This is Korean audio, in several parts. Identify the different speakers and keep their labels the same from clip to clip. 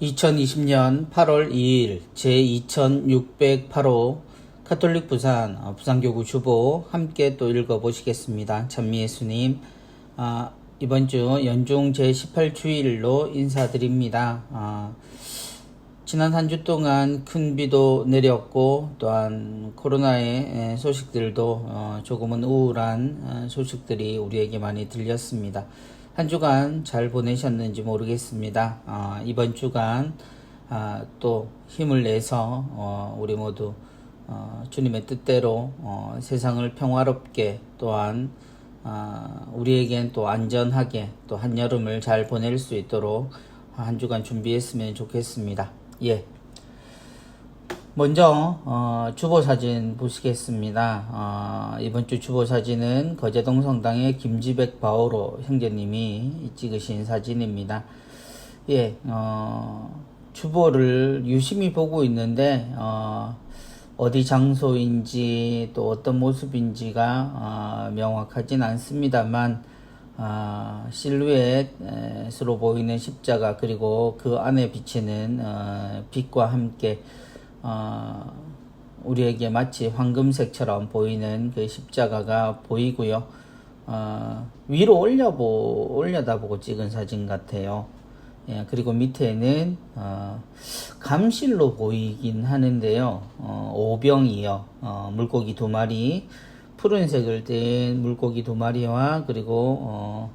Speaker 1: 2020년 8월 2일 제2608호 카톨릭 부산 부산교구 주보 함께 또 읽어보시겠습니다. 찬미예수님, 이번 주 연중 제18주일로 인사드립니다. 지난 한 주 동안 큰 비도 내렸고 또한 코로나의 소식들도 조금은 우울한 소식들이 우리에게 많이 들렸습니다. 한 주간 잘 보내셨는지 모르겠습니다. 이번 주간 또 힘을 내서 우리 모두 주님의 뜻대로 세상을 평화롭게 또한 우리에겐 또 안전하게 또 한여름을 잘 보낼 수 있도록 한 주간 준비했으면 좋겠습니다. 예. 먼저 주보 사진 보시겠습니다. 이번 주 주보 사진은 거제동 성당의 김지백 바오로 형제님이 찍으신 사진입니다. 예, 주보를 유심히 보고 있는데 어디 장소인지 또 어떤 모습인지가 명확하진 않습니다만 실루엣으로 보이는 십자가 그리고 그 안에 비치는 빛과 함께 우리에게 마치 황금색처럼 보이는 그 십자가가 보이고요. 위로 올려다보고 찍은 사진 같아요. 예, 그리고 밑에는 감실로 보이긴 하는데요. 오병이요. 물고기 2마리, 푸른색을 띤 물고기 2마리와 그리고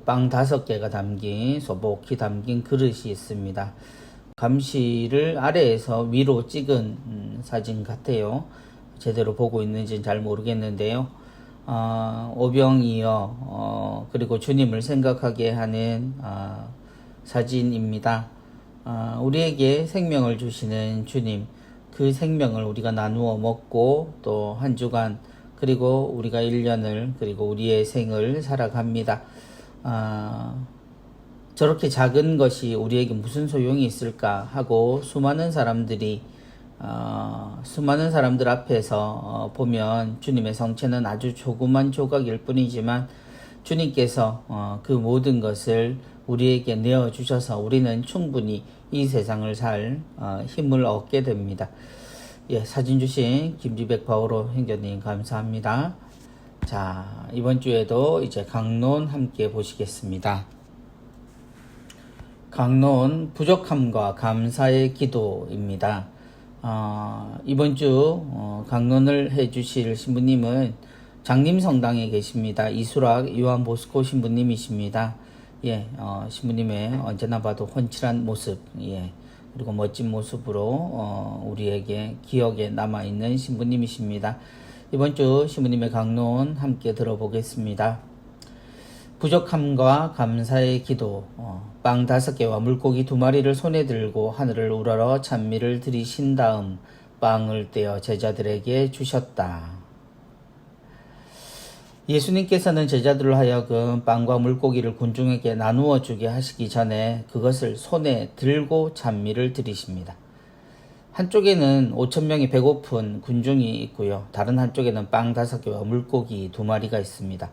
Speaker 1: 빵 5개가 담긴 소복히 담긴 그릇이 있습니다. 감시를 아래에서 위로 찍은 사진 같아요. 제대로 보고 있는지는 잘 모르겠는데요. 오병이어 그리고 주님을 생각하게 하는 사진입니다. 우리에게 생명을 주시는 주님, 그 생명을 우리가 나누어 먹고 또 한 주간 그리고 우리가 1년을 그리고 우리의 생을 살아갑니다. 저렇게 작은 것이 우리에게 무슨 소용이 있을까 하고 수많은 사람들 앞에서 보면 주님의 성체는 아주 조그만 조각일 뿐이지만 주님께서 그 모든 것을 우리에게 내어주셔서 우리는 충분히 이 세상을 살 힘을 얻게 됩니다. 예, 사진 주신 김지백 바오로 형제님 감사합니다. 자, 이번 주에도 이제 강론 함께 보시겠습니다. 강론 부족함과 감사의 기도입니다. 이번 주 강론을 해주실 신부님은 장림성당에 계십니다. 이수락 요한보스코 신부님이십니다. 예, 신부님의 언제나 봐도 훤칠한 모습, 예, 그리고 멋진 모습으로 우리에게 기억에 남아있는 신부님이십니다. 이번 주 신부님의 강론 함께 들어보겠습니다. 부족함과 감사의 기도. 빵 5개와 물고기 2마리를 손에 들고 하늘을 우러러 찬미를 드리신 다음 빵을 떼어 제자들에게 주셨다. 예수님께서는 제자들로 하여금 빵과 물고기를 군중에게 나누어 주게 하시기 전에 그것을 손에 들고 찬미를 드리십니다. 한쪽에는 5,000명이 배고픈 군중이 있고요. 다른 한쪽에는 빵 5개와 물고기 2마리가 있습니다.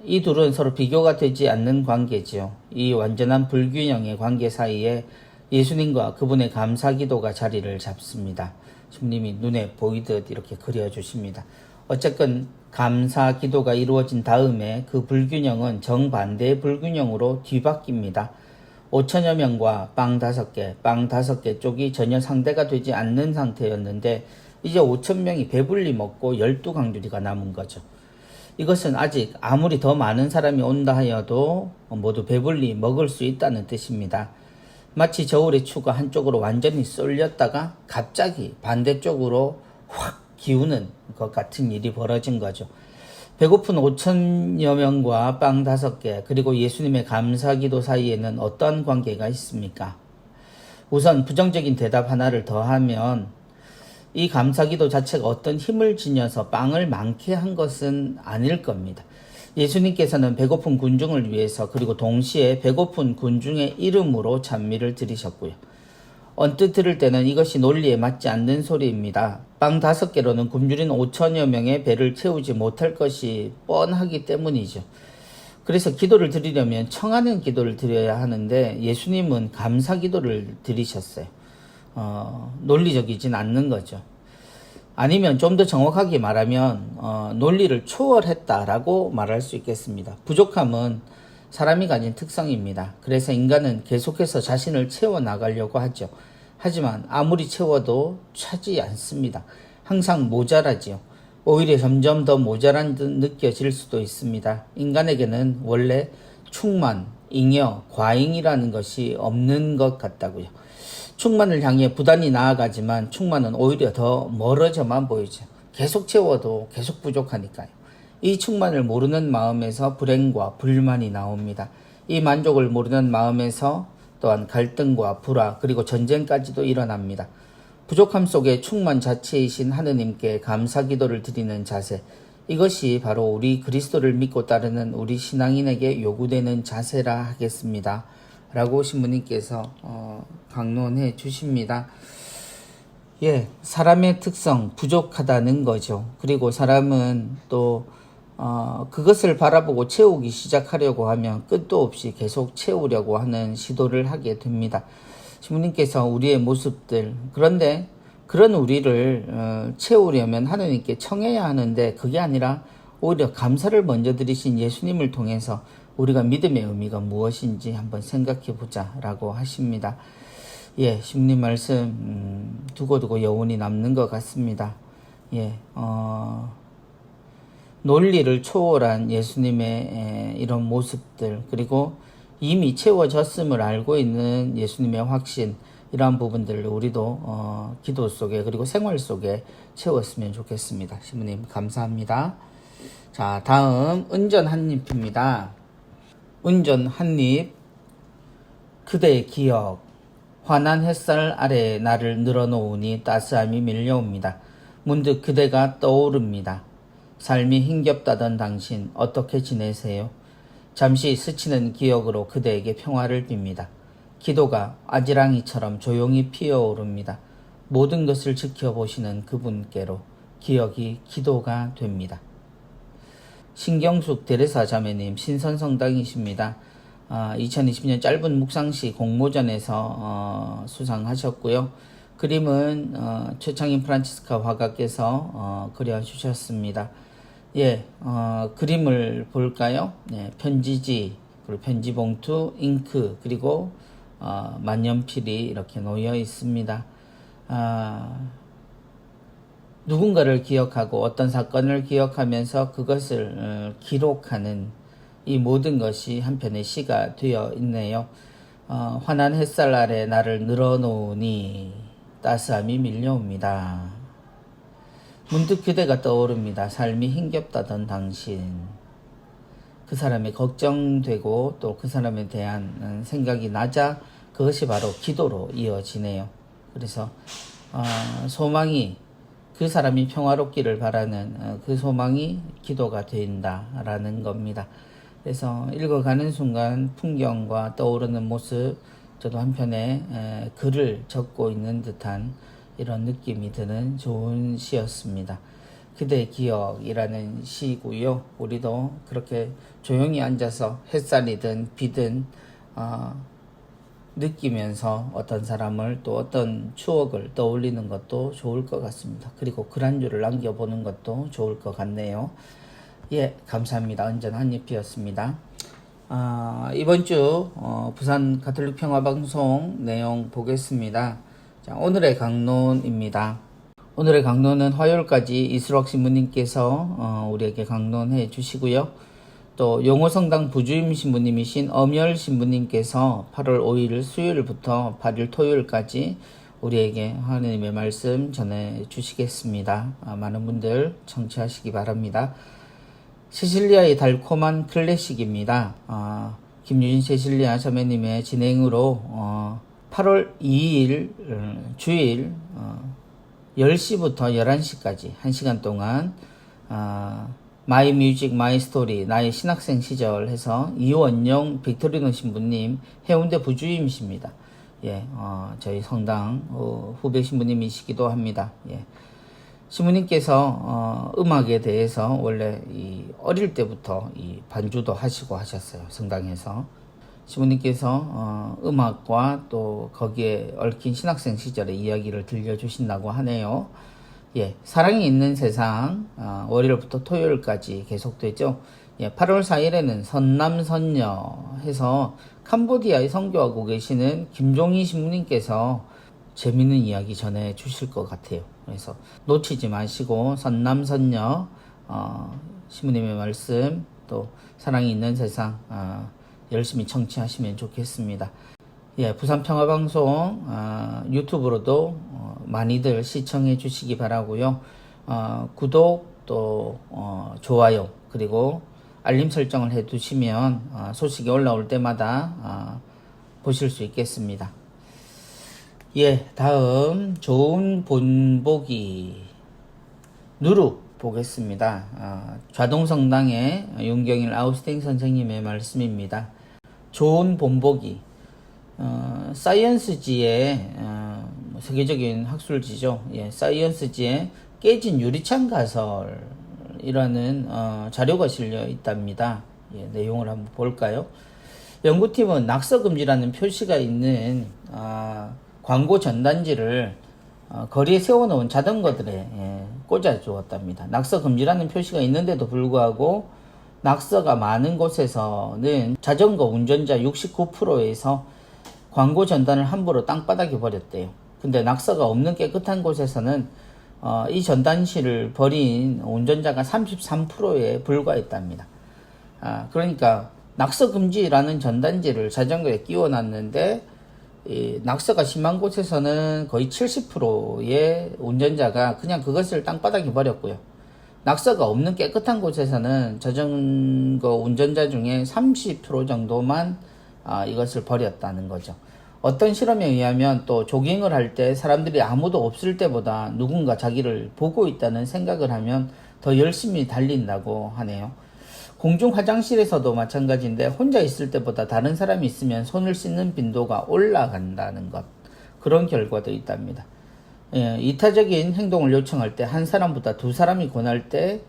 Speaker 1: 이 둘은 서로 비교가 되지 않는 관계지요. 이 완전한 불균형의 관계 사이에 예수님과 그분의 감사기도가 자리를 잡습니다. 주님이 눈에 보이듯 이렇게 그려주십니다. 어쨌건 감사기도가 이루어진 다음에 그 불균형은 정반대의 불균형으로 뒤바뀝니다. 5천여 명과 빵 5개 쪽이 전혀 상대가 되지 않는 상태였는데 이제 5,000명이 배불리 먹고 12강주리가 남은 거죠. 이것은 아직 아무리 더 많은 사람이 온다 하여도 모두 배불리 먹을 수 있다는 뜻입니다. 마치 저울의 추가 한쪽으로 완전히 쏠렸다가 갑자기 반대쪽으로 확 기우는 것 같은 일이 벌어진 거죠. 배고픈 5천여 명과 빵 5개 그리고 예수님의 감사기도 사이에는 어떤 관계가 있습니까? 우선 부정적인 대답 하나를 더하면 이 감사기도 자체가 어떤 힘을 지녀서 빵을 많게 한 것은 아닐 겁니다. 예수님께서는 배고픈 군중을 위해서 그리고 동시에 배고픈 군중의 이름으로 찬미를 드리셨고요. 언뜻 들을 때는 이것이 논리에 맞지 않는 소리입니다. 빵 5개로는 굶주린 5천여 명의 배를 채우지 못할 것이 뻔하기 때문이죠. 그래서 기도를 드리려면 청하는 기도를 드려야 하는데 예수님은 감사 기도를 드리셨어요. 논리적이진 않는 거죠. 아니면 좀 더 정확하게 말하면 논리를 초월했다라고 말할 수 있겠습니다. 부족함은 사람이 가진 특성입니다. 그래서 인간은 계속해서 자신을 채워나가려고 하죠. 하지만 아무리 채워도 차지 않습니다. 항상 모자라지요. 오히려 점점 더 모자란 듯 느껴질 수도 있습니다. 인간에게는 원래 충만, 잉여, 과잉이라는 것이 없는 것 같다고요. 충만을 향해 부단히 나아가지만 충만은 오히려 더 멀어져만 보이죠. 계속 채워도 계속 부족하니까요. 이 충만을 모르는 마음에서 불행과 불만이 나옵니다. 이 만족을 모르는 마음에서 또한 갈등과 불화 그리고 전쟁까지도 일어납니다. 부족함 속에 충만 자체이신 하느님께 감사 기도를 드리는 자세, 이것이 바로 우리 그리스도를 믿고 따르는 우리 신앙인에게 요구되는 자세라 하겠습니다. 라고 신부님께서 강론해 주십니다. 예, 사람의 특성 부족하다는 거죠. 그리고 사람은 또 그것을 바라보고 채우기 시작하려고 하면 끝도 없이 계속 채우려고 하는 시도를 하게 됩니다. 신부님께서 우리의 모습들, 그런데 그런 우리를 채우려면 하느님께 청해야 하는데 그게 아니라 오히려 감사를 먼저 드리신 예수님을 통해서 우리가 믿음의 의미가 무엇인지 한번 생각해 보자 라고 하십니다. 예, 신부님 말씀 두고두고 여운이 남는 것 같습니다. 예, 논리를 초월한 예수님의 이런 모습들, 그리고 이미 채워졌음을 알고 있는 예수님의 확신, 이러한 부분들을 우리도 기도 속에 그리고 생활 속에 채웠으면 좋겠습니다. 신부님 감사합니다. 자, 다음 은전 한입입니다. 은전 한입. 그대의 기억. 환한 햇살 아래 나를 늘어놓으니 따스함이 밀려옵니다. 문득 그대가 떠오릅니다. 삶이 힘겹다던 당신 어떻게 지내세요? 잠시 스치는 기억으로 그대에게 평화를 빕니다. 기도가 아지랑이처럼 조용히 피어오릅니다. 모든 것을 지켜보시는 그분께로 기억이 기도가 됩니다. 신경숙 대레사 자매님 신선성당이십니다. 2020년 짧은 묵상시 공모전에서 수상하셨고요. 그림은 최창인 프란치스카 화가께서 그려주셨습니다. 예, 그림을 볼까요? 네, 편지지, 그리고 편지봉투, 잉크, 그리고 만년필이 이렇게 놓여 있습니다. 누군가를 기억하고 어떤 사건을 기억하면서 그것을 기록하는 이 모든 것이 한편의 시가 되어 있네요. 환한 햇살 아래 나를 늘어놓으니 따스함이 밀려옵니다. 문득 그대가 떠오릅니다. 삶이 힘겹다던 당신. 그 사람이 걱정되고 또 그 사람에 대한 생각이 나자 그것이 바로 기도로 이어지네요. 그래서 소망이, 그 사람이 평화롭기를 바라는 그 소망이 기도가 된다라는 겁니다. 그래서 읽어가는 순간 풍경과 떠오르는 모습, 저도 한편에 글을 적고 있는 듯한 이런 느낌이 드는 좋은 시였습니다. 그대의 기억이라는 시고요. 우리도 그렇게 조용히 앉아서 햇살이든 비든 느끼면서 어떤 사람을 또 어떤 추억을 떠올리는 것도 좋을 것 같습니다. 그리고 글 한 줄을 남겨보는 것도 좋을 것 같네요. 예, 감사합니다. 은전 한입이었습니다. 이번 주 부산 가톨릭 평화방송 내용 보겠습니다. 자, 오늘의 강론입니다. 오늘의 강론은 화요일까지 이슬옥 신부님께서 우리에게 강론해 주시고요. 또 용호성당 부주임 신부님이신 엄열 신부님께서 8월 5일 수요일부터 8일 토요일까지 우리에게 하느님의 말씀 전해 주시겠습니다. 많은 분들 청취하시기 바랍니다. 세실리아의 달콤한 클래식입니다. 김유진 세실리아 자매님의 진행으로 8월 2일 주일 10시부터 11시까지 1시간 동안 마이 뮤직 마이 스토리 나의 신학생 시절 해서 이원영 빅토리노 신부님 해운대 부주임이십니다. 예, 저희 성당 후배 신부님이시기도 합니다. 예. 시부님께서 음악에 대해서 원래 어릴 때부터 반주도 하시고 하셨어요. 성당에서. 시부님께서 음악과 또 거기에 얽힌 신학생 시절의 이야기를 들려주신다고 하네요. 예, 사랑이 있는 세상 월요일부터 토요일까지 계속되죠. 예, 8월 4일에는 선남선녀 해서 캄보디아에 선교하고 계시는 김종희 신부님께서 재밌는 이야기 전해 주실 것 같아요. 그래서 놓치지 마시고 선남선녀 신부님의 말씀 또 사랑이 있는 세상 열심히 청취하시면 좋겠습니다. 예, 부산평화방송 유튜브로도 많이들 시청해 주시기 바라고요. 구독 또 좋아요 그리고 알림 설정을 해 두시면 소식이 올라올 때마다 보실 수 있겠습니다. 예, 다음 좋은 본보기 누룩 보겠습니다. 좌동성당의 윤경일 아우스팅 선생님의 말씀입니다. 좋은 본보기 사이언스지의 세계적인 학술지죠. 예, 사이언스지의 깨진 유리창 가설이라는 자료가 실려 있답니다. 예, 내용을 한번 볼까요? 연구팀은 낙서금지라는 표시가 있는 광고 전단지를 거리에 세워놓은 자전거들에 꽂아 주었답니다. 낙서금지라는 표시가 있는데도 불구하고 낙서가 많은 곳에서는 자전거 운전자 69%에서 광고 전단을 함부로 땅바닥에 버렸대요. 근데 낙서가 없는 깨끗한 곳에서는 이 전단지를 버린 운전자가 33%에 불과했답니다. 그러니까 낙서금지라는 전단지를 자전거에 끼워놨는데 낙서가 심한 곳에서는 거의 70%의 운전자가 그냥 그것을 땅바닥에 버렸고요. 낙서가 없는 깨끗한 곳에서는 자전거 운전자 중에 30% 정도만 이것을 버렸다는 거죠. 어떤 실험에 의하면 또 조깅을 할 때 사람들이 아무도 없을 때보다 누군가 자기를 보고 있다는 생각을 하면 더 열심히 달린다고 하네요. 공중 화장실에서도 마찬가지인데 혼자 있을 때보다 다른 사람이 있으면 손을 씻는 빈도가 올라간다는 것, 그런 결과도 있답니다. 예, 이타적인 행동을 요청할 때 한 사람보다 두 사람이 권할 때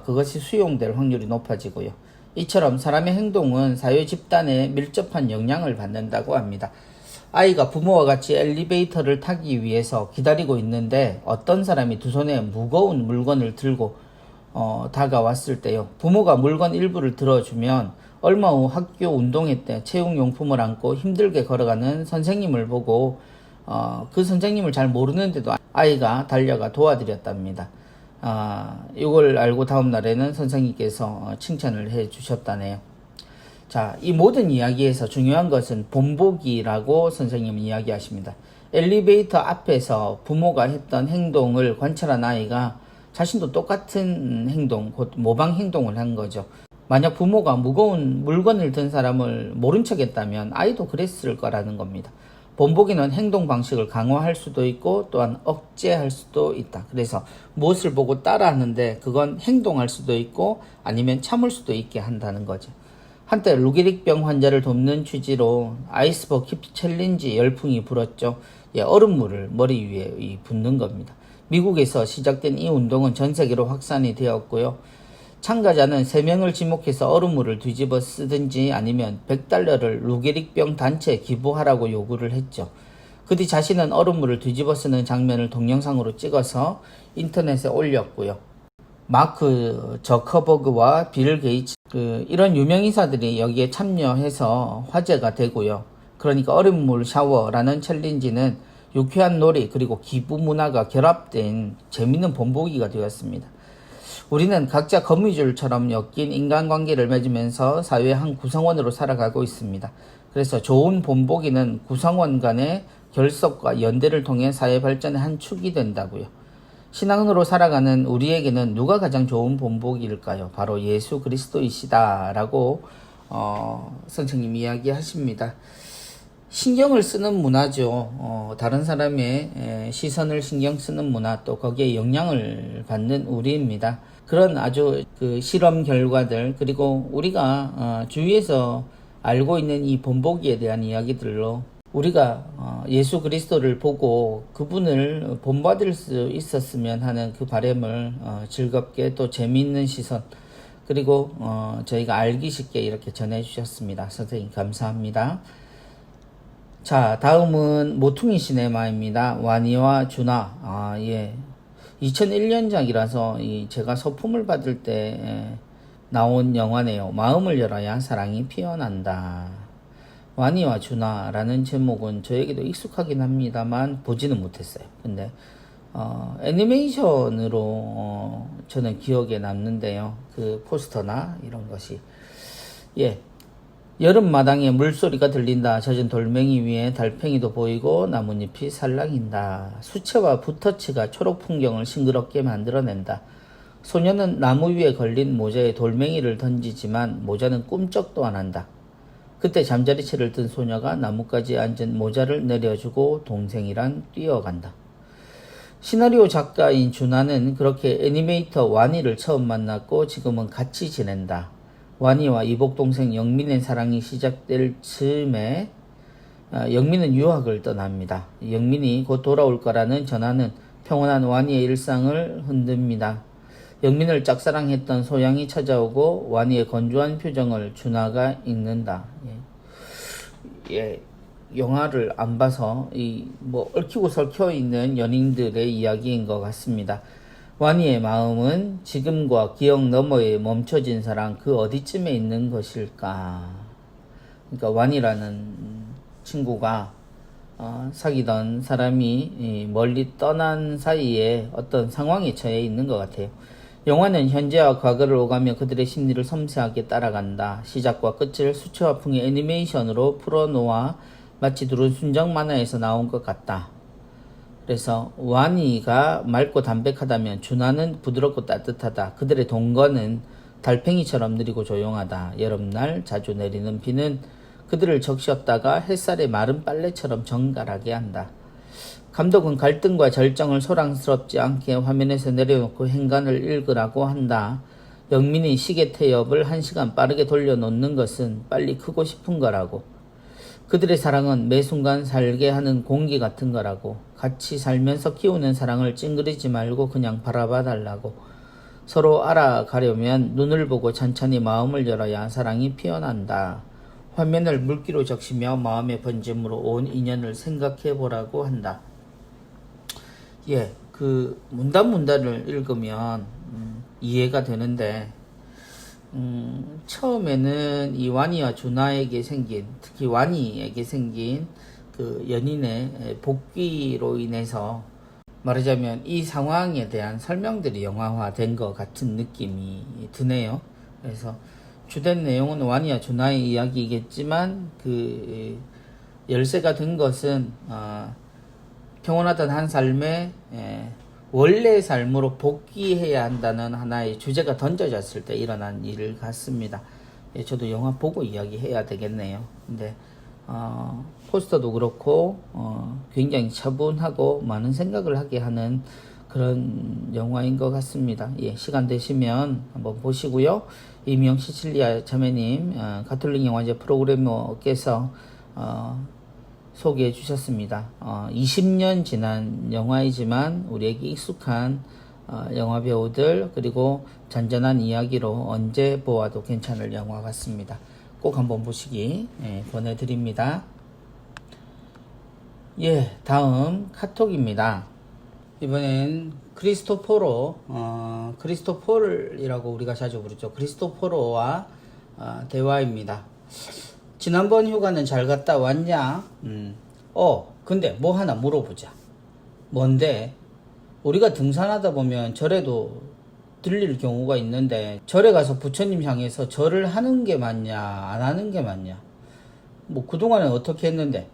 Speaker 1: 그것이 수용될 확률이 높아지고요. 이처럼 사람의 행동은 사회 집단에 밀접한 영향을 받는다고 합니다. 아이가 부모와 같이 엘리베이터를 타기 위해서 기다리고 있는데 어떤 사람이 두 손에 무거운 물건을 들고 다가왔을 때요. 부모가 물건 일부를 들어주면 얼마 후 학교 운동회 때 체육용품을 안고 힘들게 걸어가는 선생님을 보고 그 선생님을 잘 모르는데도 아이가 달려가 도와드렸답니다. 이걸 알고 다음 날에는 선생님께서 칭찬을 해 주셨다네요. 자, 이 모든 이야기에서 중요한 것은 본보기라고 선생님은 이야기하십니다. 엘리베이터 앞에서 부모가 했던 행동을 관찰한 아이가 자신도 똑같은 행동, 곧 모방 행동을 한 거죠. 만약 부모가 무거운 물건을 든 사람을 모른 척 했다면 아이도 그랬을 거라는 겁니다. 본보기는 행동 방식을 강화할 수도 있고 또한 억제할 수도 있다. 그래서 무엇을 보고 따라하는데 그건 행동할 수도 있고 아니면 참을 수도 있게 한다는 거죠. 한때 루게릭병 환자를 돕는 취지로 아이스버킷 챌린지 열풍이 불었죠. 예, 얼음물을 머리 위에 붓는 겁니다. 미국에서 시작된 이 운동은 전 세계로 확산이 되었고요. 참가자는 3명을 지목해서 얼음물을 뒤집어 쓰든지 아니면 $100를 루게릭병 단체에 기부하라고 요구를 했죠. 그 뒤 자신은 얼음물을 뒤집어 쓰는 장면을 동영상으로 찍어서 인터넷에 올렸고요. 마크 저커버그와 빌 게이츠 이런 유명인사들이 여기에 참여해서 화제가 되고요. 그러니까 얼음물 샤워라는 챌린지는 유쾌한 놀이 그리고 기부 문화가 결합된 재밌는 본보기가 되었습니다. 우리는 각자 거미줄처럼 엮인 인간관계를 맺으면서 사회의 한 구성원으로 살아가고 있습니다. 그래서 좋은 본보기는 구성원 간의 결속과 연대를 통해 사회 발전의 한 축이 된다고요. 신앙으로 살아가는 우리에게는 누가 가장 좋은 본보기일까요? 바로 예수 그리스도이시다라고 선생님이 이야기하십니다. 신경을 쓰는 문화죠. 다른 사람의 시선을 신경 쓰는 문화, 또 거기에 영향을 받는 우리입니다. 그런 아주 실험 결과들, 그리고 우리가 주위에서 알고 있는 이 본보기에 대한 이야기들로 우리가 예수 그리스도를 보고 그분을 본받을 수 있었으면 하는 그 바람을 즐겁게 또 재미있는 시선 그리고 저희가 알기 쉽게 이렇게 전해 주셨습니다. 선생님 감사합니다. 자, 다음은 모퉁이 시네마입니다. 와니와 주나. 예. 2001년작이라서 제가 소품을 받을 때 나온 영화네요. 마음을 열어야 사랑이 피어난다. 와니와 주나라는 제목은 저에게도 익숙하긴 합니다만 보지는 못했어요. 근데 애니메이션으로 저는 기억에 남는데요. 그 포스터나 이런 것이 예. 여름마당에 물소리가 들린다. 젖은 돌멩이 위에 달팽이도 보이고 나뭇잎이 살랑인다. 수채와 붓터치가 초록 풍경을 싱그럽게 만들어낸다. 소녀는 나무 위에 걸린 모자에 돌멩이를 던지지만 모자는 꿈쩍도 안 한다. 그때 잠자리채를 든 소녀가 나뭇가지에 앉은 모자를 내려주고 동생이란 뛰어간다. 시나리오 작가인 준하는 그렇게 애니메이터 와니를 처음 만났고 지금은 같이 지낸다. 와니와 이복동생 영민의 사랑이 시작될 즈음에 영민은 유학을 떠납니다. 영민이 곧 돌아올 거라는 전화는 평온한 와니의 일상을 흔듭니다. 영민을 짝사랑했던 소양이 찾아오고 와니의 건조한 표정을 준하가 읽는다. 예, 영화를 안 봐서 얽히고 설켜 있는 연인들의 이야기인 것 같습니다. 와니의 마음은 지금과 기억 너머에 멈춰진 사랑 그 어디쯤에 있는 것일까? 그러니까 와니라는 친구가 사귀던 사람이 멀리 떠난 사이에 어떤 상황에 처해 있는 것 같아요. 영화는 현재와 과거를 오가며 그들의 심리를 섬세하게 따라간다. 시작과 끝을 수채화풍의 애니메이션으로 풀어놓아 마치 두른 순정 만화에서 나온 것 같다. 그래서 와니가 맑고 담백하다면 준하는 부드럽고 따뜻하다. 그들의 동거는 달팽이처럼 느리고 조용하다. 여름날 자주 내리는 비는 그들을 적셨다가 햇살에 마른 빨래처럼 정갈하게 한다. 감독은 갈등과 절정을 소랑스럽지 않게 화면에서 내려놓고 행간을 읽으라고 한다. 영민이 시계 태엽을 1시간 빠르게 돌려놓는 것은 빨리 크고 싶은 거라고. 그들의 사랑은 매 순간 살게 하는 공기 같은 거라고. 같이 살면서 키우는 사랑을 찡그리지 말고 그냥 바라봐 달라고. 서로 알아가려면 눈을 보고 천천히 마음을 열어야 사랑이 피어난다. 화면을 물기로 적시며 마음의 번짐으로 온 인연을 생각해 보라고 한다. 예, 그 문단문단을 읽으면 이해가 되는데 처음에는 이 와니와 주나에게 생긴, 특히 와니에게 생긴 그 연인의 복귀로 인해서 말하자면 이 상황에 대한 설명들이 영화화된 것 같은 느낌이 드네요. 그래서 주된 내용은 와니와 주나의 이야기이겠지만 그 열쇠가 된 것은 평온하던 한 삶에 원래의 삶으로 복귀해야 한다는 하나의 주제가 던져졌을 때 일어난 일 같습니다. 저도 영화 보고 이야기해야 되겠네요. 근데 포스터도 그렇고 굉장히 차분하고 많은 생각을 하게 하는 그런 영화인 것 같습니다. 예, 시간 되시면 한번 보시고요. 이명 시칠리아 자매님 가톨릭 영화제 프로그래머께서 소개해 주셨습니다. 20년 지난 영화이지만 우리에게 익숙한 영화 배우들 그리고 잔잔한 이야기로 언제 보아도 괜찮을 영화 같습니다. 꼭 한번 보시기 권해드립니다. 예, 다음 카톡입니다. 이번엔 크리스토폴이라고 우리가 자주 부르죠. 크리스토포로와 대화입니다. 지난번 휴가는 잘 갔다 왔냐? 근데 뭐 하나 물어보자. 뭔데? 우리가 등산하다 보면 절에도 들릴 경우가 있는데 절에 가서 부처님 향해서 절을 하는 게 맞냐 안 하는 게 맞냐? 뭐 그동안은 어떻게 했는데?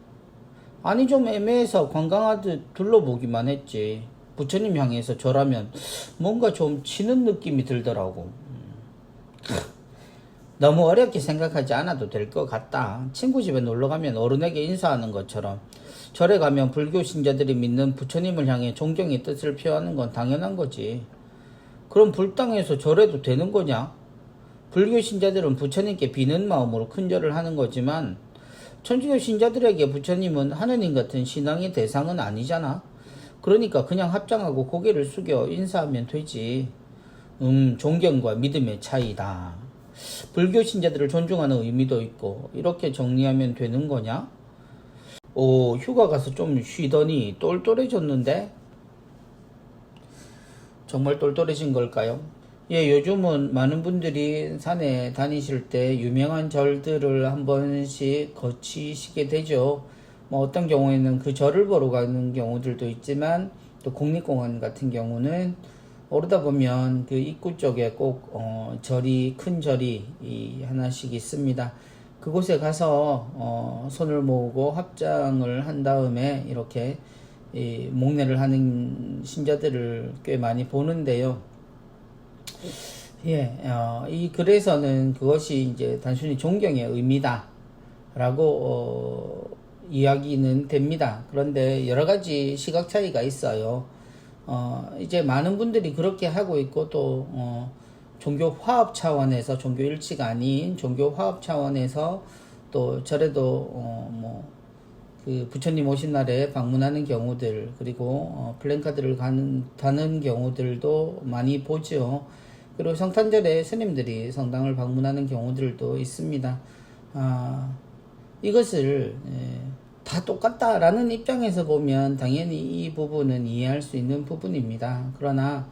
Speaker 1: 아니 좀 애매해서 관광하듯 둘러보기만 했지. 부처님 향해서 절하면 뭔가 좀 치는 느낌이 들더라고. 너무 어렵게 생각하지 않아도 될 것 같다. 친구 집에 놀러가면 어른에게 인사하는 것처럼 절에 가면 불교 신자들이 믿는 부처님을 향해 존경의 뜻을 표하는 건 당연한 거지. 그럼 불당해서 절해도 되는 거냐? 불교 신자들은 부처님께 비는 마음으로 큰절을 하는 거지만 천주교 신자들에게 부처님은 하느님 같은 신앙의 대상은 아니잖아. 그러니까 그냥 합장하고 고개를 숙여 인사하면 되지. 존경과 믿음의 차이다. 불교 신자들을 존중하는 의미도 있고 이렇게 정리하면 되는 거냐? 오, 휴가 가서 좀 쉬더니 똘똘해졌는데? 정말 똘똘해진 걸까요? 예, 요즘은 많은 분들이 산에 다니실 때 유명한 절들을 한 번씩 거치시게 되죠. 뭐 어떤 경우에는 그 절을 보러 가는 경우들도 있지만 또 국립공원 같은 경우는 오르다 보면 그 입구 쪽에 꼭 절이 큰 절이 하나씩 있습니다. 그곳에 가서 손을 모으고 합장을 한 다음에 이렇게 목례를 하는 신자들을 꽤 많이 보는데요. 예, 이 글에서는 그것이 이제 단순히 존경의 의미다라고 이야기는 됩니다. 그런데 여러 가지 시각 차이가 있어요. 이제 많은 분들이 그렇게 하고 있고 또 종교 화합 차원에서 종교 일치가 아닌 종교 화합 차원에서 또 절에도 그 부처님 오신 날에 방문하는 경우들 그리고 플랜카드를 다는 경우들도 많이 보죠. 그리고 성탄절에 스님들이 성당을 방문하는 경우들도 있습니다. 이것을 다 똑같다라는 입장에서 보면 당연히 이 부분은 이해할 수 있는 부분입니다. 그러나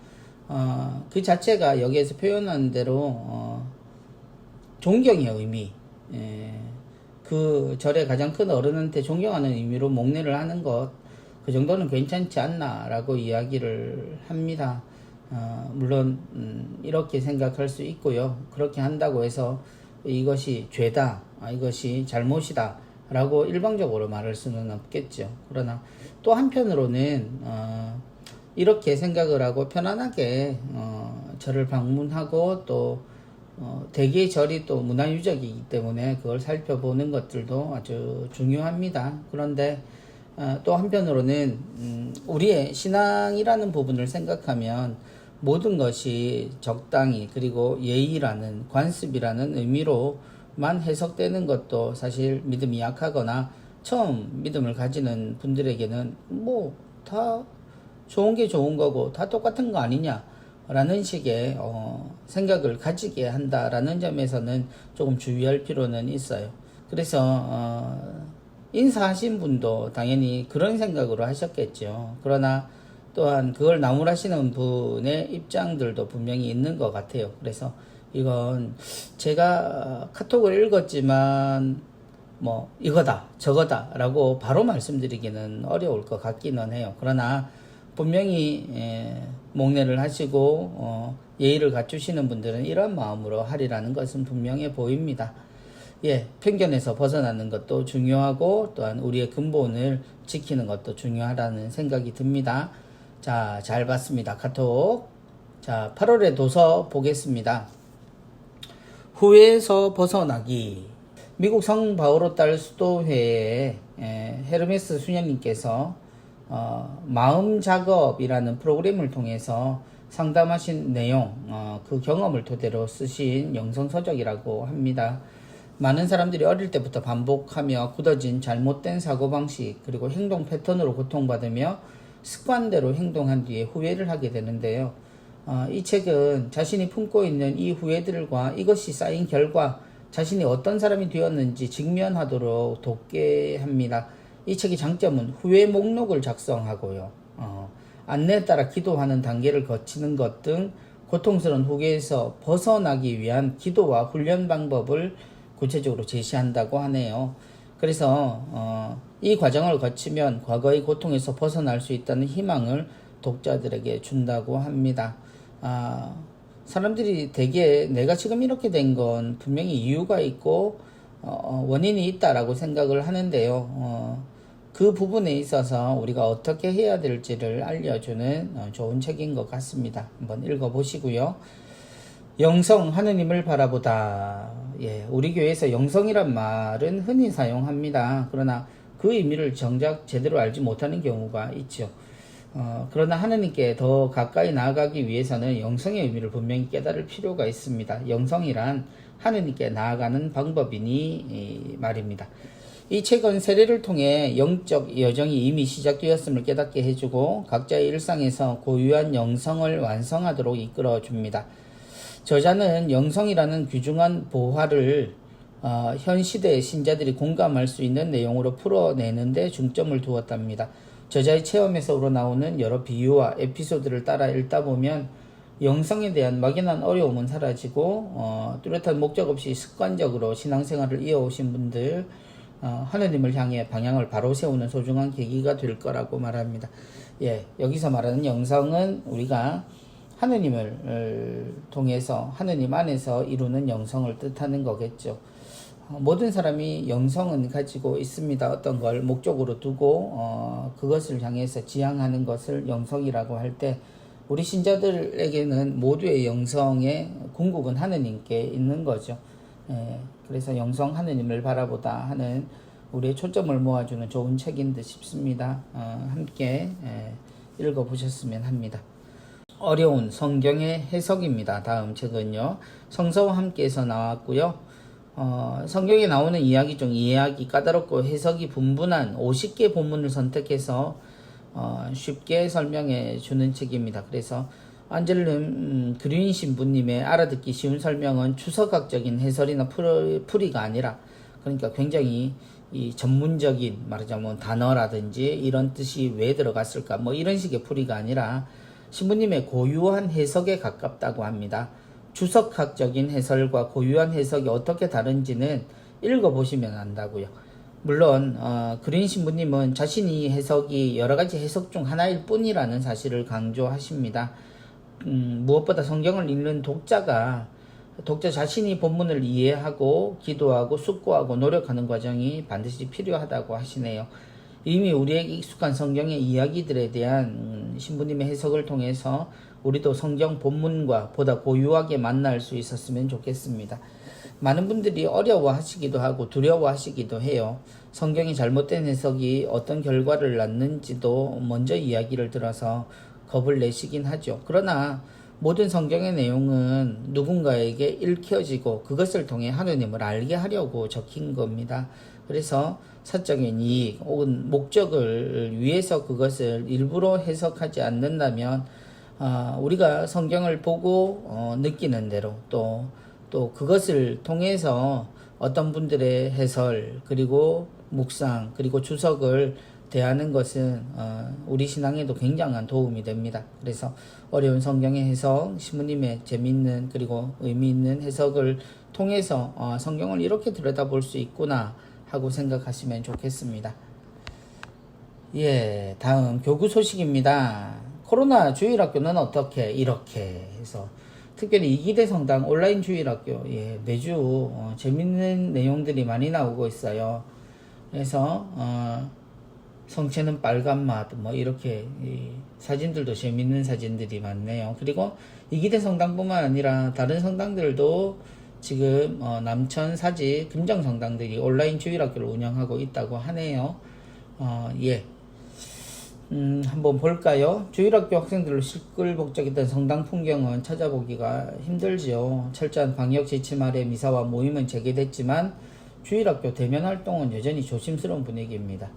Speaker 1: 그 자체가 여기에서 표현하는 대로 존경의 의미, 그 절의 가장 큰 어른한테 존경하는 의미로 목례를 하는 것, 그 정도는 괜찮지 않나라고 이야기를 합니다. 물론 이렇게 생각할 수 있고요. 그렇게 한다고 해서 이것이 죄다, 이것이 잘못이다 라고 일방적으로 말할 수는 없겠죠. 그러나 또 한편으로는 이렇게 생각을 하고 편안하게 절을 방문하고 또 대개의 절이 또 문화유적이기 때문에 그걸 살펴보는 것들도 아주 중요합니다. 그런데 또 한편으로는 우리의 신앙이라는 부분을 생각하면 모든 것이 적당히 그리고 예의라는 관습이라는 의미로만 해석되는 것도 사실 믿음이 약하거나 처음 믿음을 가지는 분들에게는 뭐 다 좋은 게 좋은 거고 다 똑같은 거 아니냐 라는 식의 생각을 가지게 한다라는 점에서는 조금 주의할 필요는 있어요. 그래서 인사하신 분도 당연히 그런 생각으로 하셨겠죠. 그러나 또한 그걸 나무라시는 분의 입장들도 분명히 있는 것 같아요. 그래서 이건 제가 카톡을 읽었지만 뭐 이거다 저거다 라고 바로 말씀드리기는 어려울 것 같기는 해요. 그러나 분명히 목례를 하시고 예의를 갖추시는 분들은 이런 마음으로 하리라는 것은 분명해 보입니다. 예, 편견에서 벗어나는 것도 중요하고 또한 우리의 근본을 지키는 것도 중요하다는 생각이 듭니다. 자, 잘 봤습니다. 카톡. 자, 8월의 도서 보겠습니다. 후회에서 벗어나기. 미국 성 바오로 딸 수도회에 헤르메스 수녀님께서 마음 작업이라는 프로그램을 통해서 상담하신 내용, 그 경험을 토대로 쓰신 영성서적이라고 합니다. 많은 사람들이 어릴 때부터 반복하며 굳어진 잘못된 사고방식 그리고 행동 패턴으로 고통받으며 습관대로 행동한 뒤에 후회를 하게 되는데요. 이 책은 자신이 품고 있는 이 후회들과 이것이 쌓인 결과 자신이 어떤 사람이 되었는지 직면하도록 돕게 합니다. 이 책의 장점은 후회 목록을 작성하고요. 안내에 따라 기도하는 단계를 거치는 것 등 고통스러운 후회에서 벗어나기 위한 기도와 훈련 방법을 구체적으로 제시한다고 하네요. 그래서 이 과정을 거치면 과거의 고통에서 벗어날 수 있다는 희망을 독자들에게 준다고 합니다. 사람들이 대개 내가 지금 이렇게 된 건 분명히 이유가 있고 원인이 있다라고 생각을 하는데요. 그 부분에 있어서 우리가 어떻게 해야 될지를 알려주는 좋은 책인 것 같습니다. 한번 읽어보시고요. 영성, 하느님을 바라보다. 예, 우리 교회에서 영성이란 말은 흔히 사용합니다. 그러나 그 의미를 정작 제대로 알지 못하는 경우가 있죠. 그러나 하느님께 더 가까이 나아가기 위해서는 영성의 의미를 분명히 깨달을 필요가 있습니다. 영성이란 하느님께 나아가는 방법이니 말입니다. 이 책은 세례를 통해 영적 여정이 이미 시작되었음을 깨닫게 해주고 각자의 일상에서 고유한 영성을 완성하도록 이끌어줍니다. 저자는 영성이라는 귀중한 보화를 현 시대의 신자들이 공감할 수 있는 내용으로 풀어내는 데 중점을 두었답니다. 저자의 체험에서 우러나오는 여러 비유와 에피소드를 따라 읽다 보면 영성에 대한 막연한 어려움은 사라지고 뚜렷한 목적 없이 습관적으로 신앙생활을 이어오신 분들 하느님을 향해 방향을 바로 세우는 소중한 계기가 될 거라고 말합니다. 예, 여기서 말하는 영성은 우리가 하느님을 통해서 하느님 안에서 이루는 영성을 뜻하는 거겠죠. 모든 사람이 영성은 가지고 있습니다. 어떤 걸 목적으로 두고 그것을 향해서 지향하는 것을 영성이라고 할 때 우리 신자들에게는 모두의 영성의 궁극은 하느님께 있는 거죠. 그래서 영성 하느님을 바라보다 하는 우리의 초점을 모아주는 좋은 책인 듯 싶습니다. 함께 읽어보셨으면 합니다. 어려운 성경의 해석입니다. 다음 책은요. 성서와 함께해서 나왔고요. 성경에 나오는 이야기 중 이해하기 까다롭고 해석이 분분한 50개 본문을 선택해서 쉽게 설명해 주는 책입니다. 그래서 안젤름 그린 신부님의 알아듣기 쉬운 설명은 추서각적인 해설이나 풀이가 아니라 그러니까 굉장히 이 전문적인 말하자면 단어라든지 이런 뜻이 왜 들어갔을까 뭐 이런 식의 풀이가 아니라 신부님의 고유한 해석에 가깝다고 합니다. 주석학적인 해설과 고유한 해석이 어떻게 다른지는 읽어보시면 안다고요. 물론 그린 신부님은 자신이 해석이 여러가지 해석 중 하나일 뿐이라는 사실을 강조하십니다. 무엇보다 성경을 읽는 독자 자신이 본문을 이해하고 기도하고 숙고하고 노력하는 과정이 반드시 필요하다고 하시네요. 이미 우리에게 익숙한 성경의 이야기들에 대한 신부님의 해석을 통해서 우리도 성경 본문과 보다 고유하게 만날 수 있었으면 좋겠습니다. 많은 분들이 어려워하시기도 하고 두려워하시기도 해요. 성경이 잘못된 해석이 어떤 결과를 낳는지도 먼저 이야기를 들어서 겁을 내시긴 하죠. 그러나 모든 성경의 내용은 누군가에게 읽혀지고 그것을 통해 하느님을 알게 하려고 적힌 겁니다. 그래서 사적인 이익 혹은 목적을 위해서 그것을 일부러 해석하지 않는다면 우리가 성경을 보고 느끼는 대로 또 그것을 통해서 어떤 분들의 해설 그리고 묵상 그리고 주석을 대하는 것은 우리 신앙에도 굉장한 도움이 됩니다. 그래서 어려운 성경의 해석, 신부님의 재미있는 그리고 의미 있는 해석을 통해서 성경을 이렇게 들여다볼 수 있구나 하고 생각하시면 좋겠습니다. 예, 다음 교구 소식입니다. 코로나 주일학교는 어떻게 이렇게 해서 특별히 이기대 성당 온라인 주일학교 매주 재밌는 내용들이 많이 나오고 있어요. 그래서 성체는 빨간 맛 뭐 이렇게 사진들도 재밌는 사진들이 많네요. 그리고 이기대 성당뿐만 아니라 다른 성당들도 지금 남천, 사지, 금정 성당들이 온라인 주일학교를 운영하고 있다고 하네요. 한번 볼까요? 주일학교 학생들로 시끌벅적했던 성당 풍경은 찾아보기가 힘들지요. 철저한 방역 지침 아래 미사와 모임은 재개됐지만 주일학교 대면 활동은 여전히 조심스러운 분위기입니다.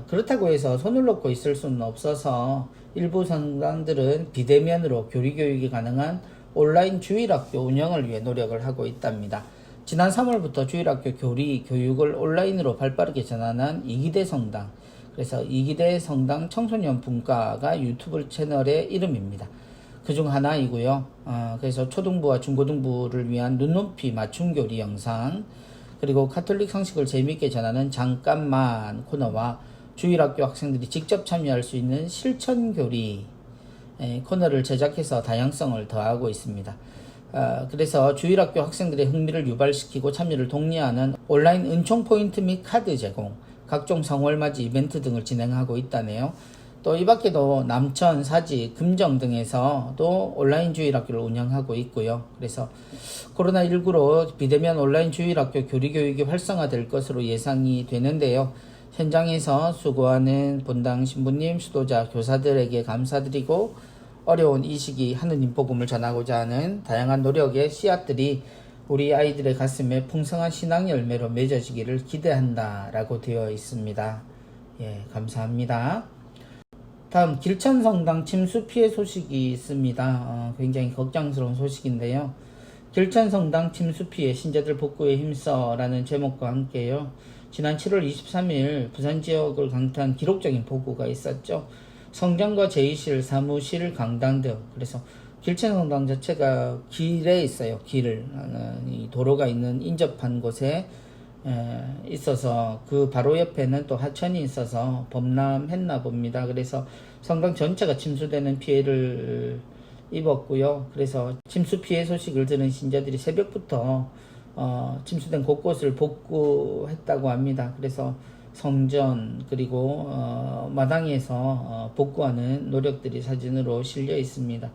Speaker 1: 그렇다고 해서 손을 놓고 있을 수는 없어서 일부 성당들은 비대면으로 교리교육이 가능한 온라인 주일학교 운영을 위해 노력을 하고 있답니다. 지난 3월부터 주일학교 교육을 온라인으로 발빠르게 전환한 이기대 성당, 그래서 이기대 성당 청소년 분과가 유튜브 채널의 이름입니다. 그중 하나이고요. 그래서 초등부와 중고등부를 위한 눈높이 맞춤 교리 영상, 그리고 카톨릭 상식을 재미있게 전하는 잠깐만 코너와 주일학교 학생들이 직접 참여할 수 있는 실천 교리 코너를 제작해서 다양성을 더하고 있습니다. 그래서 주일학교 학생들의 흥미를 유발시키고 참여를 독려하는 온라인 은총 포인트 및 카드 제공, 각종 성월맞이 이벤트 등을 진행하고 있다네요. 또 이 밖에도 남천, 사지, 금정 등에서도 온라인 주일학교를 운영하고 있고요. 그래서 코로나19로 비대면 온라인 주일학교 교리교육이 활성화될 것으로 예상이 되는데요. 현장에서 수고하는 본당 신부님, 수도자, 교사들에게 감사드리고 어려운 이 시기 하느님 복음을 전하고자 하는 다양한 노력의 씨앗들이 우리 아이들의 가슴에 풍성한 신앙 열매로 맺어지기를 기대한다 라고 되어 있습니다. 예, 감사합니다. 다음 길천성당 침수 피해 소식이 있습니다. 굉장히 걱정스러운 소식인데요. 길천성당 침수 피해 신자들 복구에 힘써 라는 제목과 함께요. 지난 7월 23일 부산 지역을 강타한 기록적인 폭우가 있었죠. 성당과 제의실, 사무실, 강당 등 그래서 길천성당 자체가 길에 있어요. 이 도로가 있는 인접한 곳에 있어서 그 바로 옆에는 또 하천이 있어서 범람했나 봅니다. 그래서 성당 전체가 침수되는 피해를 입었고요. 그래서 침수 피해 소식을 들은 신자들이 새벽부터 침수된 곳곳을 복구했다고 합니다. 그래서 성전 그리고 마당에서 복구하는 노력들이 사진으로 실려 있습니다.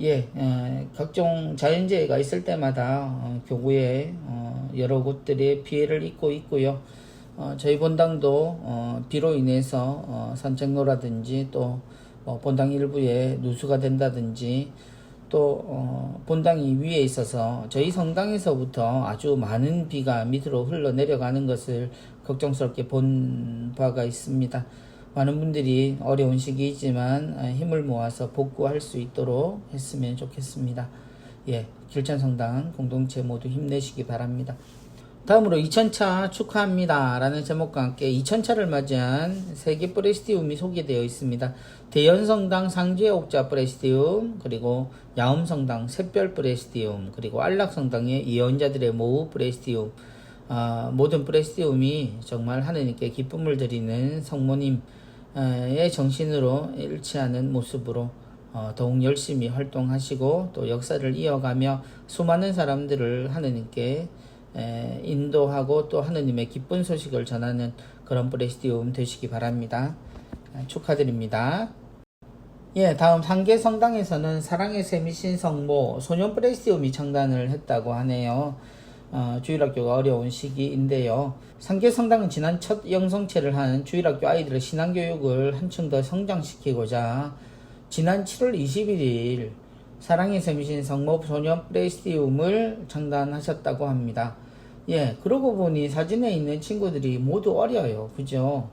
Speaker 1: 예, 각종 자연재해가 있을 때마다 교구에 여러 곳들이 피해를 입고 있고요. 저희 본당도 비로 인해서 산책로라든지 또 본당 일부에 누수가 된다든지 또 본당이 위에 있어서 저희 성당에서부터 아주 많은 비가 밑으로 흘러내려가는 것을 걱정스럽게 본 바가 있습니다. 많은 분들이 어려운 시기이지만 힘을 모아서 복구할 수 있도록 했으면 좋겠습니다. 예, 길천성당 공동체 모두 힘내시기 바랍니다. 다음으로 2000차 축하합니다 라는 제목과 함께 2000차를 맞이한 세계 프레시디움이 소개되어 있습니다. 대연성당 상주의 옥자 프레시디움, 그리고 야음성당 샛별 프레시디움, 그리고 안락성당의 예언자들의 모후 프레시디움, 모든 프레시디움이 정말 하느님께 기쁨을 드리는 성모님의 정신으로 일치하는 모습으로 더욱 열심히 활동하시고 또 역사를 이어가며 수많은 사람들을 하느님께 인도하고 또 하느님의 기쁜 소식을 전하는 그런 프레시디움 되시기 바랍니다. 축하드립니다. 예, 다음 상계성당에서는 사랑의 샘이신 성모 소년 프레시디움이 창단을 했다고 하네요. 주일학교가 어려운 시기인데요. 상계성당은 지난 첫 영성체를 한 주일학교 아이들의 신앙교육을 한층 더 성장시키고자 지난 7월 21일 사랑의 샘이신 성모 소년 프레시디움을 창단하셨다고 합니다. 예, 그러고 보니 사진에 있는 친구들이 모두 어려요. 그죠?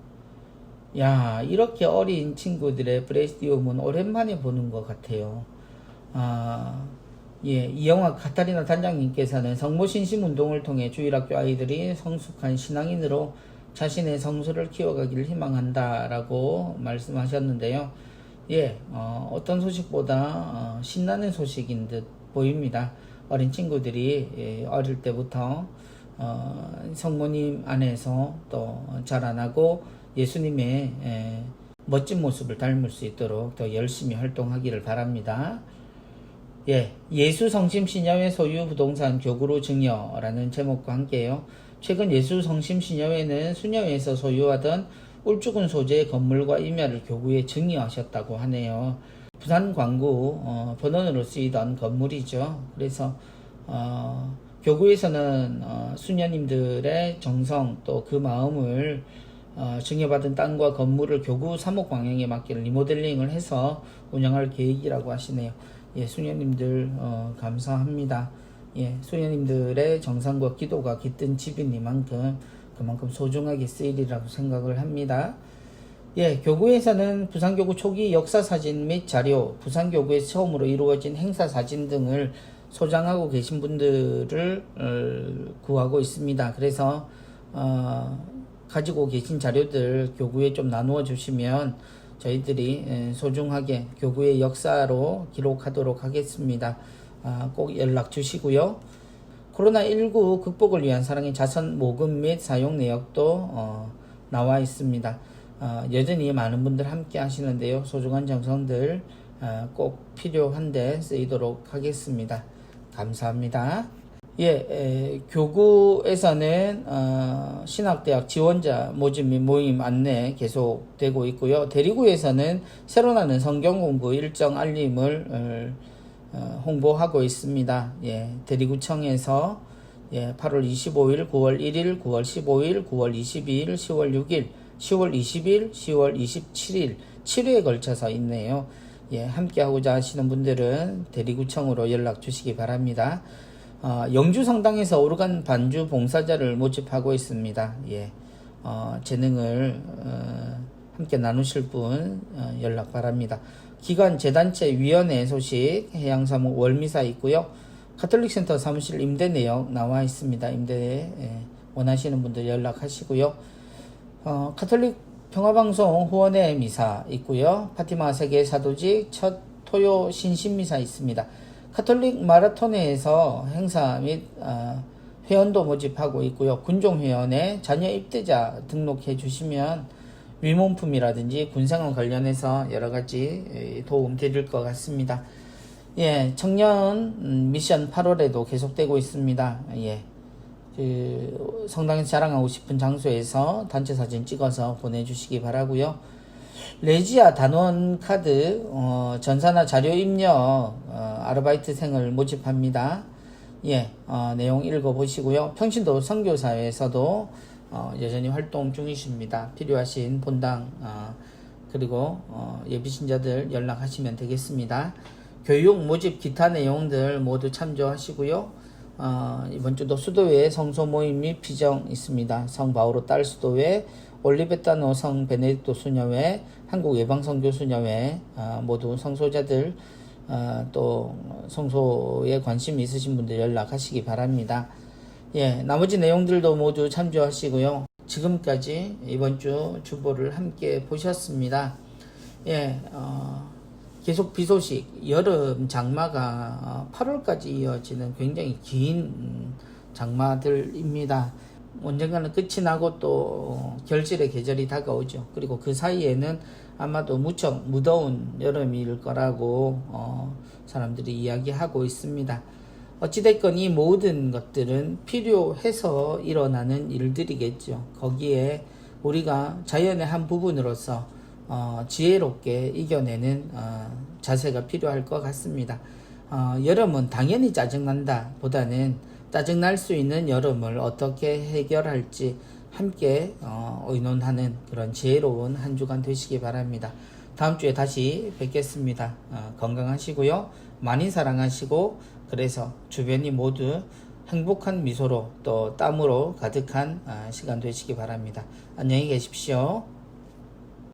Speaker 1: 야, 이렇게 어린 친구들의 프레시디움은 오랜만에 보는 것 같아요. 예, 이영화 카타리나 단장님께서는 성모 신심 운동을 통해 주일학교 아이들이 성숙한 신앙인으로 자신의 성수를 키워가기를 희망한다라고 말씀하셨는데요. 예, 어떤 소식보다 신나는 소식인 듯 보입니다. 어린 친구들이 어릴 때부터 성모님 안에서 또 자라나고 예수님의 멋진 모습을 닮을 수 있도록 더 열심히 활동하기를 바랍니다. 예, 예수성심신여회 소유 부동산 교구로 증여라는 제목과 함께요. 최근 예수성심신여회는 수녀회에서 소유하던 울주군 소재의 건물과 임야를 교구에 증여하셨다고 하네요. 부산 광구 본원으로 쓰이던 건물이죠. 그래서 교구에서는 수녀님들의 정성 또 그 마음을 증여받은 땅과 건물을 교구 3호 광양에 맡기는 리모델링을 해서 운영할 계획이라고 하시네요. 예, 수녀님들 감사합니다. 예, 수녀님들의 정성과 기도가 깃든 집이니만큼 그만큼 소중하게 쓰이리라고 생각을 합니다. 예, 교구에서는 부산교구 초기 역사사진 및 자료, 부산교구에서 처음으로 이루어진 행사사진 등을 소장하고 계신 분들을 구하고 있습니다. 그래서 가지고 계신 자료들 교구에 좀 나누어 주시면 저희들이 소중하게 교구의 역사로 기록하도록 하겠습니다. 꼭 연락 주시고요. 코로나19 극복을 위한 사랑의 자선 모금 및 사용 내역도 나와 있습니다. 여전히 많은 분들 함께 하시는데요. 소중한 정성들 꼭 필요한데 쓰이도록 하겠습니다. 감사합니다. 예, 교구에서는 신학대학 지원자 모집 및 모임 안내 계속되고 있고요. 대리구에서는 새로 나는 성경 공부 일정 알림을 홍보하고 있습니다. 예, 대리구청에서 8월 25일, 9월 1일, 9월 15일, 9월 22일, 10월 6일, 10월 20일, 10월 27일 7회에 걸쳐서 있네요. 예, 함께 하고자 하시는 분들은 대리구청으로 연락 주시기 바랍니다. 영주 성당에서 오르간 반주 봉사자를 모집하고 있습니다. 예, 재능을 함께 나누실 분 연락 바랍니다. 기관 재단체 위원회 소식 해양사무 월미사 있고요. 가톨릭센터 사무실 임대 내역 나와 있습니다. 임대 원하시는 분들 연락하시고요. 가톨릭 평화방송 후원회 미사 있고요. 파티마 세계 사도직 첫 토요 신신미사 있습니다. 가톨릭 마라톤회에서 행사 및 회원도 모집하고 있고요. 군종회원에 자녀 입대자 등록해 주시면 위문품이라든지 군생활 관련해서 여러가지 도움 드릴 것 같습니다. 예, 청년 미션 8월에도 계속되고 있습니다. 예, 성당에서 자랑하고 싶은 장소에서 단체 사진 찍어서 보내주시기 바라고요. 레지아 단원 카드 전사나 자료 입력 아르바이트생을 모집합니다. 예, 내용 읽어보시고요. 평신도 선교사회에서도 여전히 활동 중이십니다. 필요하신 본당 그리고 예비신자들 연락하시면 되겠습니다. 교육 모집 기타 내용들 모두 참조하시고요. 이번 주도 수도회 성소 모임 및 비정 있습니다. 성 바오로 딸 수도회, 올리베타노 성 베네딕토 수녀회, 한국 예방선교 수녀회 모두 성소자들 또 성소에 관심 있으신 분들 연락하시기 바랍니다. 예, 나머지 내용들도 모두 참조하시고요. 지금까지 이번 주 주보를 함께 보셨습니다. 예, 계속 비 소식, 여름 장마가 8월까지 이어지는 굉장히 긴 장마들입니다. 언젠가는 끝이 나고 또 결실의 계절이 다가오죠. 그리고 그 사이에는 아마도 무척 무더운 여름일 거라고 사람들이 이야기하고 있습니다. 어찌됐건 이 모든 것들은 필요해서 일어나는 일들이겠죠. 거기에 우리가 자연의 한 부분으로서 지혜롭게 이겨내는 자세가 필요할 것 같습니다. 여름은 당연히 짜증난다 보다는 짜증날 수 있는 여름을 어떻게 해결할지 함께 의논하는 그런 지혜로운 한 주간 되시기 바랍니다. 다음 주에 다시 뵙겠습니다. 건강하시고요. 많이 사랑하시고 그래서 주변이 모두 행복한 미소로 또 땀으로 가득한 시간 되시기 바랍니다. 안녕히 계십시오.